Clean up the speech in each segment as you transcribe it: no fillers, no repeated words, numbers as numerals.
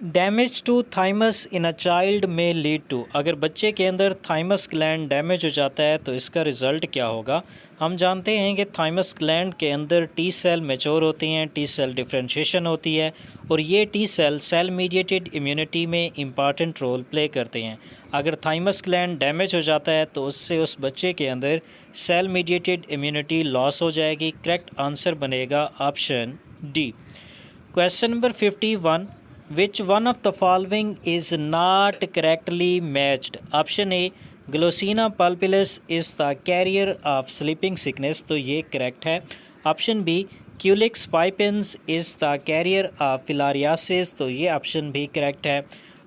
Damage to thymus in a child में lead to, अगर बच्चे के अंदर थाइमस ग्लैंड डैमेज हो जाता है तो इसका रिज़ल्ट क्या होगा। हम जानते हैं कि थाइमस ग्लैंड के अंदर टी सेल मैच्योर होती हैं, टी सेल डिफरेंशिएशन होती है और ये T cell cell mediated immunity में इम्पॉर्टेंट रोल प्ले करते हैं। अगर थाइमस ग्लैंड डैमेज हो जाता है तो उससे उस बच्चे के अंदर सेल मीडिएटेड इम्यूनिटी लॉस हो जाएगी। करेक्ट आंसर बनेगा option D. Question number 51, which one of the following is not correctly matched? Option A, Glossina palpalis is the carrier of sleeping sickness, तो ये करेक्ट है। Option B, Culex pipiens is the carrier of filariasis, तो ये option भी correct है।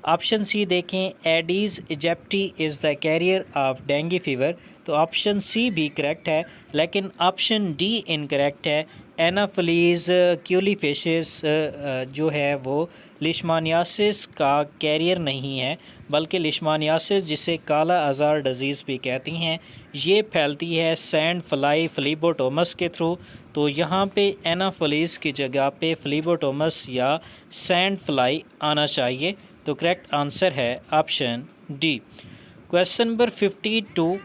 Option C देखें, Aedes aegypti is the carrier of dengue fever, तो option C भी करेक्ट है, लेकिन ऑप्शन डी इनकरेक्ट है। एनाफिलीज़ क्यूलीफिशिस जो है वो लिशमानियासिस का कैरियर नहीं है, बल्कि लिशमानियासिस जिसे काला आज़ार डिजीज़ भी कहती हैं, ये फैलती है सैंड फ्लाई फ्लीबोटोमस के थ्रू। तो यहाँ पे एनाफिलीज़ की जगह पे फ्लीबोटोमस या सैंड फ्लाई आना चाहिए, तो करेक्ट आंसर है option D. Question number 52,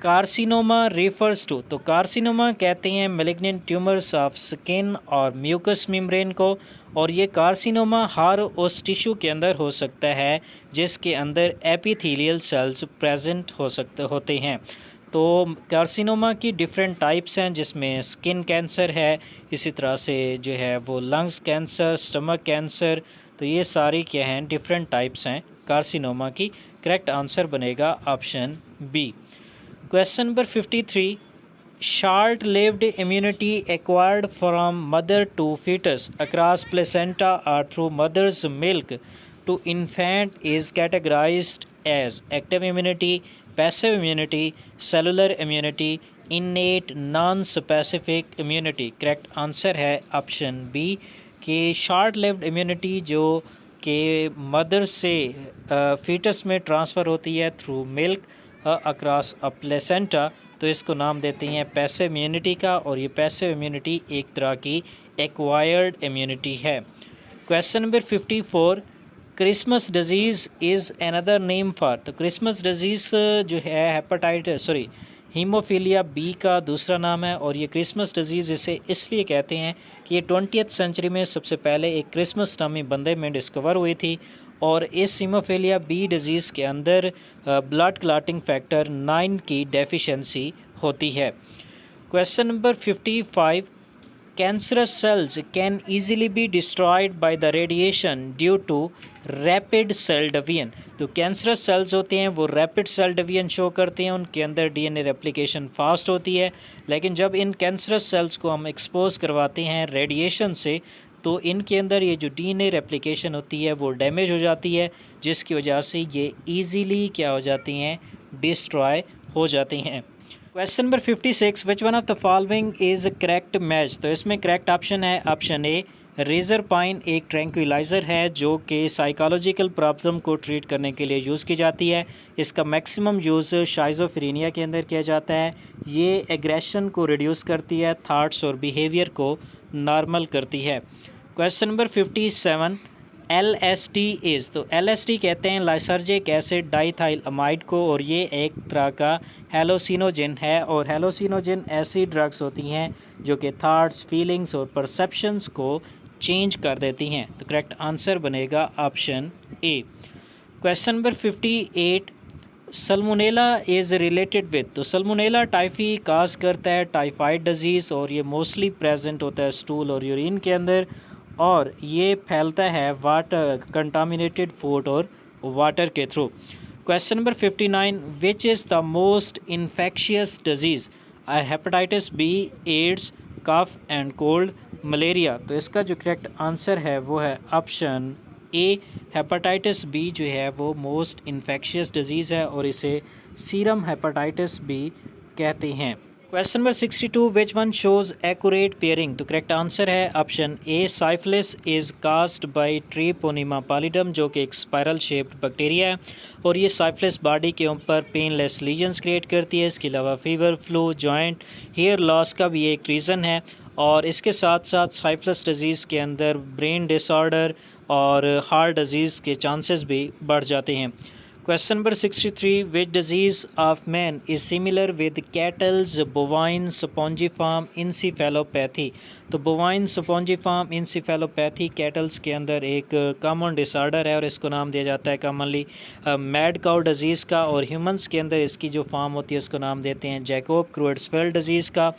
carcinoma refers to, तो कार्सिनोमा कहते हैं मेलिग्नेंट ट्यूमर्स ऑफ स्किन और म्यूकस मेम्ब्रेन को, और ये कार्सिनोमा हर उस टिश्यू के अंदर हो सकता है जिसके अंदर एपिथेलियल सेल्स प्रेजेंट होते हैं। तो कार्सिनोमा की डिफरेंट टाइप्स हैं, जिसमें स्किन कैंसर है, इसी तरह से जो है वो लंग्स कैंसर, स्टमक कैंसर, तो ये सारी क्या हैं, डिफरेंट टाइप्स हैं कार्सिनोमा की। करेक्ट आंसर बनेगा option B. Question number 53, short lived immunity acquired from mother to fetus across placenta or through mother's milk to infant is categorized as active immunity, passive immunity, cellular immunity, innate non-specific immunity। Correct answer है option B कि short lived immunity जो कि mother से foetus में transfer होती है through milk across a placenta, तो इसको नाम देते हैं पैसिव इम्यूनिटी का, और ये पैसिव इम्यूनिटी एक तरह की एक्वायर्ड इम्यूनिटी है। Question number 54, Christmas disease is another name for, तो क्रिसमस डिजीज़ जो है हेपेटाइटिस हीमोफीलिया बी का दूसरा नाम है, और ये क्रिसमस डिजीज़ इसे इसलिए कहते हैं कि ये 20th सेंचुरी में सबसे पहले एक क्रिसमस नामी बंदे में डिस्कवर हुई थी, और इस हीमोफीलिया बी डिज़ीज़ के अंदर ब्लड क्लॉटिंग फैक्टर 9 की डेफिशिएंसी होती है। Question number 55, cancerous cells can easily be destroyed by the radiation due to rapid cell division, तो कैंसरस सेल्स होते हैं वो रैपिड सेल डिवीजन शो करते हैं, उनके अंदर डीएनए रेप्लिकेशन फास्ट होती है, लेकिन जब इन कैंसरस सेल्स को हम एक्सपोज करवाते हैं रेडिएशन से, तो इनके अंदर ये जो डीएनए रेप्लिकेशन होती है वो डैमेज हो जाती है, जिसकी वजह से ये ईजीली क्या हो जाती हैं, डिस्ट्रॉय हो जाती हैं। Question number 56, which one of the following is correct match, तो इसमें करेक्ट ऑप्शन है ऑप्शन ए, रेजरपाइन एक ट्रैंक्विलाइज़र है जो कि साइकोलॉजिकल प्रॉब्लम को ट्रीट करने के लिए यूज़ की जाती है। इसका मैक्सिमम यूज़ शाइज़ोफ्रेनिया के अंदर किया जाता है। ये एग्रेशन को रिड्यूस करती है, थाट्स और बिहेवियर को नॉर्मल करती है। क्वेश्चन नंबर 57, LSD इज़, तो LSD कहते हैं लाइसर्जिक एसिड डाइथाइल अमाइड को, और ये एक तरह का हेलोसिनोजिन है, और हेलोसिनोजिन ऐसी ड्रग्स होती हैं जो कि थाट्स, फीलिंग्स और परसेप्शंस को चेंज कर देती हैं, तो करेक्ट आंसर बनेगा option A. Question number 58, Salmonella is related with, तो सल्मोनेला टाइफी काज करता है टाइफाइड डिजीज़, और ये मोस्टली प्रेजेंट होता है स्टूल और यूरिन के अंदर, और ये फैलता है वाटर कंटामिनेटेड फूड और वाटर के थ्रू। Question number 59, which is the most infectious disease, hepatitis B, AIDS, cough and cold, malaria, तो इसका जो करेक्ट आंसर है वो है ऑप्शन ए, हेपेटाइटिस बी जो है वो मोस्ट इन्फेक्शियस डिजीज़ है, और इसे सीरम हेपेटाइटिस बी कहते हैं। Question number 62, which one shows accurate pairing, तो करेक्ट आंसर है option A, syphilis is caused by Treponema pallidum जो कि एक स्पाइरल शेप्ड बैक्टीरिया है, और ये साइफिलिस बॉडी के ऊपर पेनलेस लीजन्स क्रिएट करती है। इसके अलावा fever, flu, joint, hair loss का भी एक रीज़न है, और इसके साथ साथ साइफिलिस डिजीज़ के अंदर ब्रेन डिसऑर्डर और हार्ट डिजीज़ के चांसेस भी बढ़ जाते हैं। Question number 63, which disease of man is similar with kettles bovine spongiform encephalopathy. तो बोवाइन स्पॉन्जिफॉर्म इंसेफेलोपैथी कैटल्स के अंदर एक कॉमन डिसऑर्डर है और इसको नाम दिया जाता है कॉमनली मैड काउ डिजीज़ का, और ह्यूमंस के अंदर इसकी जो फॉर्म होती है उसको नाम देते हैं जैकोब क्रुएट्सफेल्ड डिजीज़ का।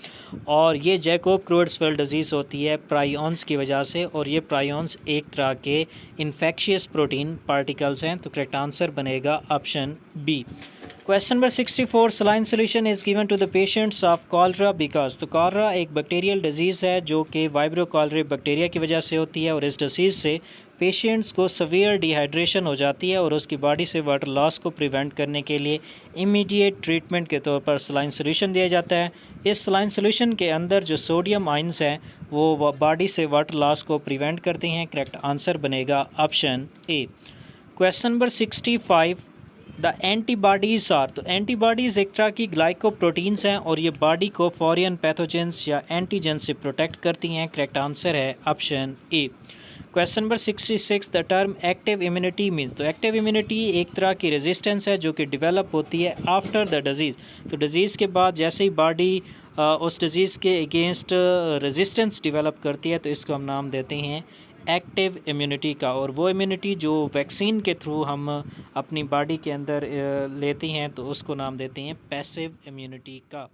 और ये जैकोब क्रुएट्सफेल्ड डिजीज़ होती है प्राइऑन्स की वजह से, और ये प्राइऑन्स एक तरह के इन्फेक्शियस प्रोटीन पार्टिकल्स हैं। तो करेक्ट आंसर बनेगा option B. Question number 64, saline solution is given to the patients of cholera because. तो कॉलरा एक बैक्टीरियल डिजीज़ है जो कि वाइब्रो कॉलरे बैक्टीरिया की वजह से होती है, और इस डिजीज़ से पेशेंट्स को सवियर डिहाइड्रेशन हो जाती है और उसकी बॉडी से वाटर लॉस को प्रिवेंट करने के लिए इमीडिएट ट्रीटमेंट के तौर पर सलाइन सोल्यूशन दिया जाता है। इस सलाइन सोल्यूशन के अंदर जो सोडियम आइंस हैं वो बॉडी से वाटर लॉस को प्रिवेंट करते हैं। करेक्ट आंसर बनेगा option A. Question number 65, the antibodies are. तो एंटीबॉडीज़ एक तरह की ग्लाइकोप्रोटीन्स हैं और ये बॉडी को फॉरेन पैथोजेंस या एंटीजन से प्रोटेक्ट करती हैं। करेक्ट आंसर है option A. Question number 66, the term active immunity means. तो एक्टिव इम्यूनिटी एक तरह की रेजिस्टेंस है जो कि डेवलप होती है आफ्टर द डिजीज़। तो डिजीज़ के बाद जैसे ही बॉडी उस डिज़ीज़ के अगेंस्ट रेजिस्टेंस डेवलप करती है तो इसको हम नाम देते हैं एक्टिव इम्यूनिटी का। और वो इम्यूनिटी जो वैक्सीन के थ्रू हम अपनी बॉडी के अंदर लेते हैं तो उसको नाम देते हैं पैसिव इम्यूनिटी का।